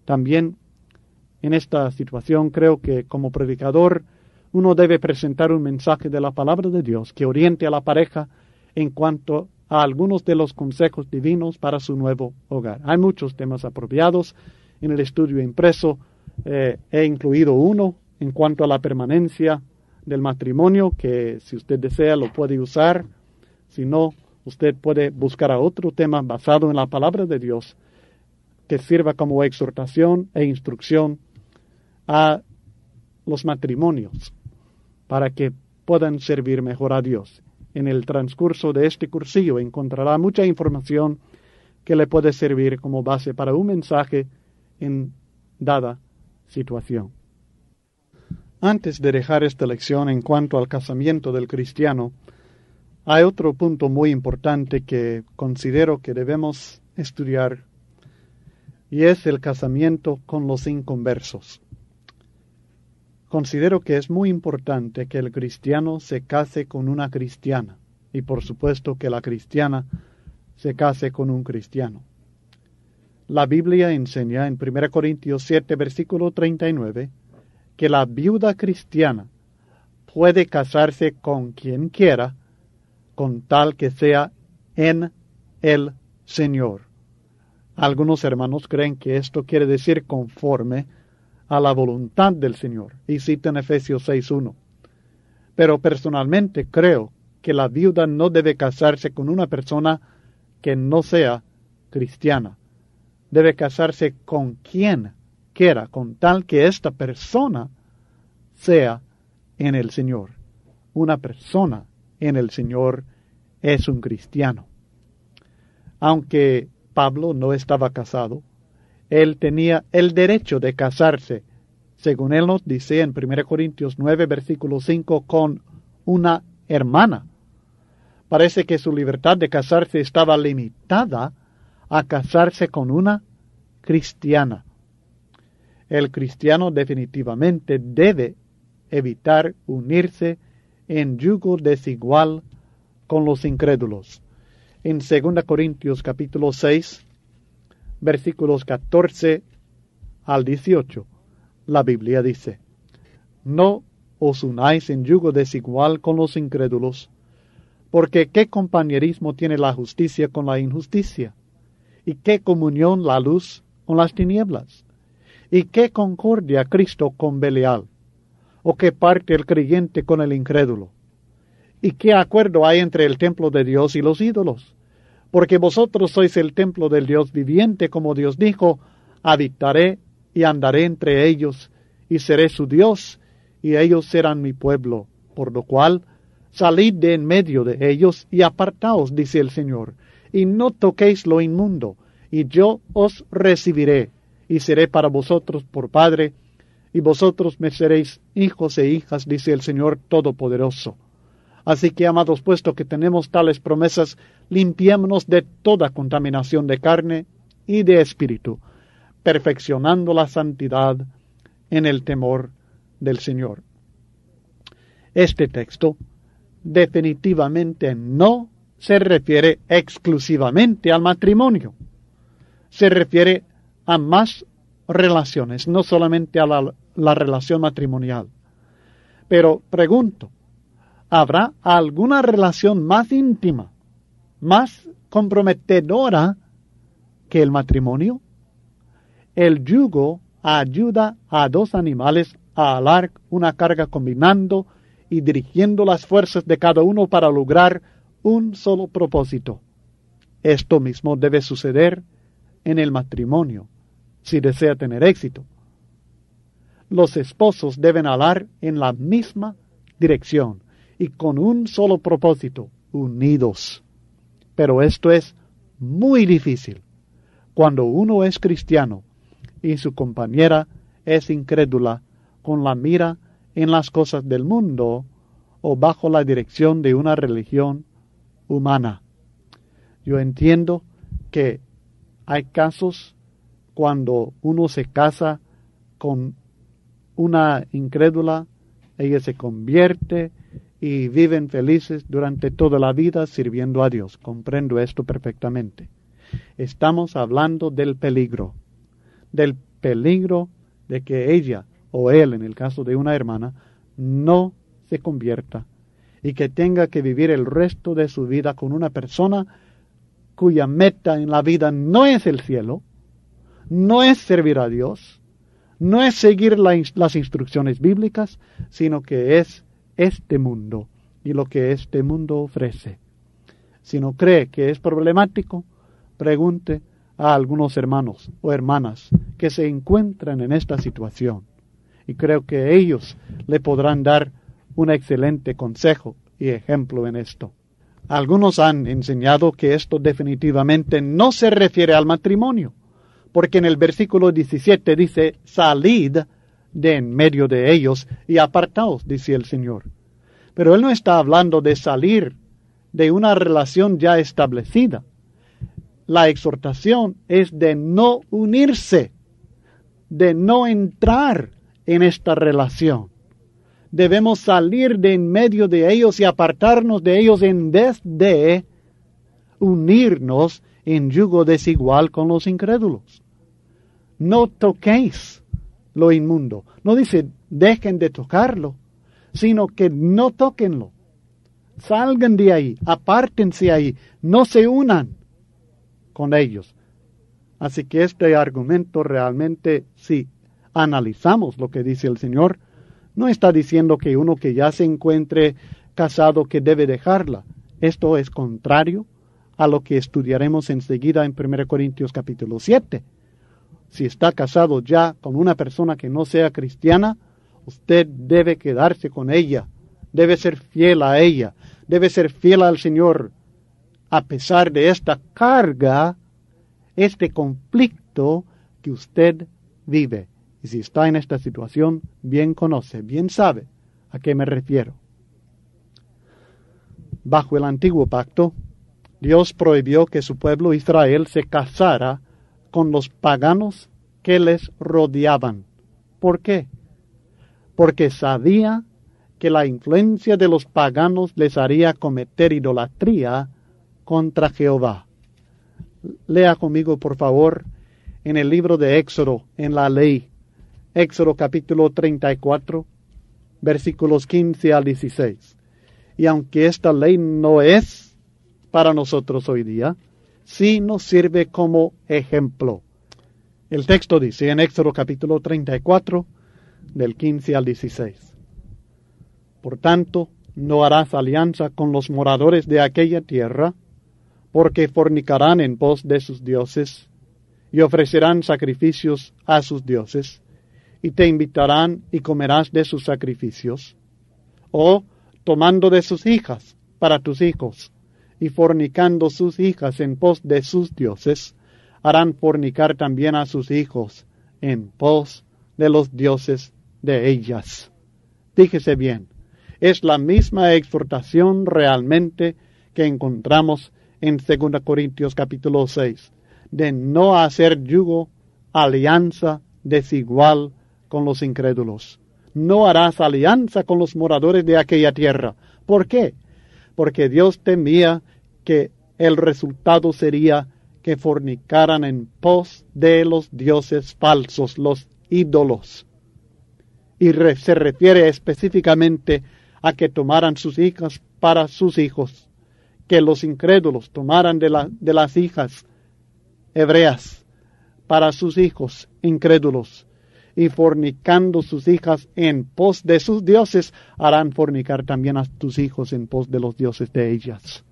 También en esta situación creo que como predicador uno debe presentar un mensaje de la palabra de Dios que oriente a la pareja en cuanto a algunos de los consejos divinos para su nuevo hogar. Hay muchos temas apropiados en el estudio impreso. He incluido uno en cuanto a la permanencia del matrimonio, que si usted desea lo puede usar. Si no, usted puede buscar a otro tema basado en la palabra de Dios que sirva como exhortación e instrucción a los matrimonios para que puedan servir mejor a Dios. En el transcurso de este cursillo encontrará mucha información que le puede servir como base para un mensaje en dada situación. Antes de dejar esta lección en cuanto al casamiento del cristiano, hay otro punto muy importante que considero que debemos estudiar, y es el casamiento con los inconversos. Considero que es muy importante que el cristiano se case con una cristiana, y por supuesto que la cristiana se case con un cristiano. La Biblia enseña en 1 Corintios 7, versículo 39, que la viuda cristiana puede casarse con quien quiera, con tal que sea en el Señor. Algunos hermanos creen que esto quiere decir conforme a la voluntad del Señor, y citan Efesios 6:1. Pero personalmente creo que la viuda no debe casarse con una persona que no sea cristiana. Debe casarse con quien quiera, con tal que esta persona sea en el Señor. Una persona en el Señor es un cristiano. Aunque Pablo no estaba casado, él tenía el derecho de casarse, según él nos dice en 1 Corintios 9, versículo 5, con una hermana. Parece que su libertad de casarse estaba limitada a casarse con una cristiana. El cristiano definitivamente debe evitar unirse en yugo desigual con los incrédulos. En 2 Corintios capítulo 6, versículos 14 al 18, la Biblia dice: No os unáis en yugo desigual con los incrédulos, porque ¿qué compañerismo tiene la justicia con la injusticia? ¿Y qué comunión la luz con las tinieblas? ¿Y qué concordia Cristo con Belial? ¿O qué parte el creyente con el incrédulo? ¿Y qué acuerdo hay entre el templo de Dios y los ídolos? Porque vosotros sois el templo del Dios viviente, como Dios dijo: habitaré y andaré entre ellos, y seré su Dios, y ellos serán mi pueblo. Por lo cual, salid de en medio de ellos, y apartaos, dice el Señor, y no toquéis lo inmundo, y yo os recibiré, y seré para vosotros por Padre, y vosotros me seréis hijos e hijas, dice el Señor Todopoderoso. Así que, amados, puesto que tenemos tales promesas, limpiémonos de toda contaminación de carne y de espíritu, perfeccionando la santidad en el temor del Señor. Este texto definitivamente no se refiere exclusivamente al matrimonio. Se refiere a más relaciones, no solamente a la relación matrimonial. Pero pregunto, ¿habrá alguna relación más íntima, más comprometedora que el matrimonio? El yugo ayuda a dos animales a alar una carga combinando y dirigiendo las fuerzas de cada uno para lograr un solo propósito. Esto mismo debe suceder en el matrimonio, si desea tener éxito. Los esposos deben alar en la misma dirección y con un solo propósito, unidos. Pero esto es muy difícil cuando uno es cristiano y su compañera es incrédula, con la mira en las cosas del mundo o bajo la dirección de una religión humana. Yo entiendo que hay casos cuando uno se casa con una incrédula, ella se convierte y viven felices durante toda la vida sirviendo a Dios. Comprendo esto perfectamente. Estamos hablando del peligro peligro de que ella o él, en el caso de una hermana, no se convierta y que tenga que vivir el resto de su vida con una persona cuya meta en la vida no es el cielo, no es servir a Dios, no es seguir las instrucciones bíblicas, sino que es este mundo y lo que este mundo ofrece. Si no cree que es problemático, pregunte a algunos hermanos o hermanas que se encuentran en esta situación. Y creo que ellos le podrán dar un excelente consejo y ejemplo en esto. Algunos han enseñado que esto definitivamente no se refiere al matrimonio, porque en el versículo 17 dice, salid de en medio de ellos y apartaos, dice el Señor. Pero Él no está hablando de salir de una relación ya establecida. La exhortación es de no unirse, de no entrar en esta relación. Debemos salir de en medio de ellos y apartarnos de ellos en vez de unirnos en yugo desigual con los incrédulos. No toquéis lo inmundo. No dice dejen de tocarlo, sino que no tóquenlo. Salgan de ahí, apártense ahí, no se unan con ellos. Así que este argumento realmente, si analizamos lo que dice el Señor, no está diciendo que uno que ya se encuentre casado que debe dejarla. Esto es contrario a lo que estudiaremos enseguida en 1 Corintios capítulo 7. Si está casado ya con una persona que no sea cristiana, usted debe quedarse con ella, debe ser fiel a ella, debe ser fiel al Señor, a pesar de esta carga, este conflicto que usted vive. Y si está en esta situación, bien conoce, bien sabe a qué me refiero. Bajo el antiguo pacto, Dios prohibió que su pueblo Israel se casara con los paganos que les rodeaban. ¿Por qué? Porque sabía que la influencia de los paganos les haría cometer idolatría contra Jehová. Lea conmigo, por favor, en el libro de Éxodo, en la ley, Éxodo capítulo 34, versículos 15 al 16. Y aunque esta ley no es para nosotros hoy día, sí nos sirve como ejemplo. El texto dice en Éxodo capítulo 34, del 15 al 16. Por tanto, no harás alianza con los moradores de aquella tierra, porque fornicarán en pos de sus dioses, y ofrecerán sacrificios a sus dioses, y te invitarán y comerás de sus sacrificios, o tomando de sus hijas para tus hijos, y fornicando sus hijas en pos de sus dioses, harán fornicar también a sus hijos en pos de los dioses de ellas. Fíjese bien, es la misma exhortación realmente que encontramos en 2 Corintios capítulo 6, de no hacer yugo, alianza desigual con los incrédulos. No harás alianza con los moradores de aquella tierra. ¿Por qué? Porque Dios temía que el resultado sería que fornicaran en pos de los dioses falsos, los ídolos. Y se refiere específicamente a que tomaran sus hijas para sus hijos, que los incrédulos tomaran de las hijas hebreas para sus hijos incrédulos, y fornicando sus hijas en pos de sus dioses, harán fornicar también a tus hijos en pos de los dioses de ellas.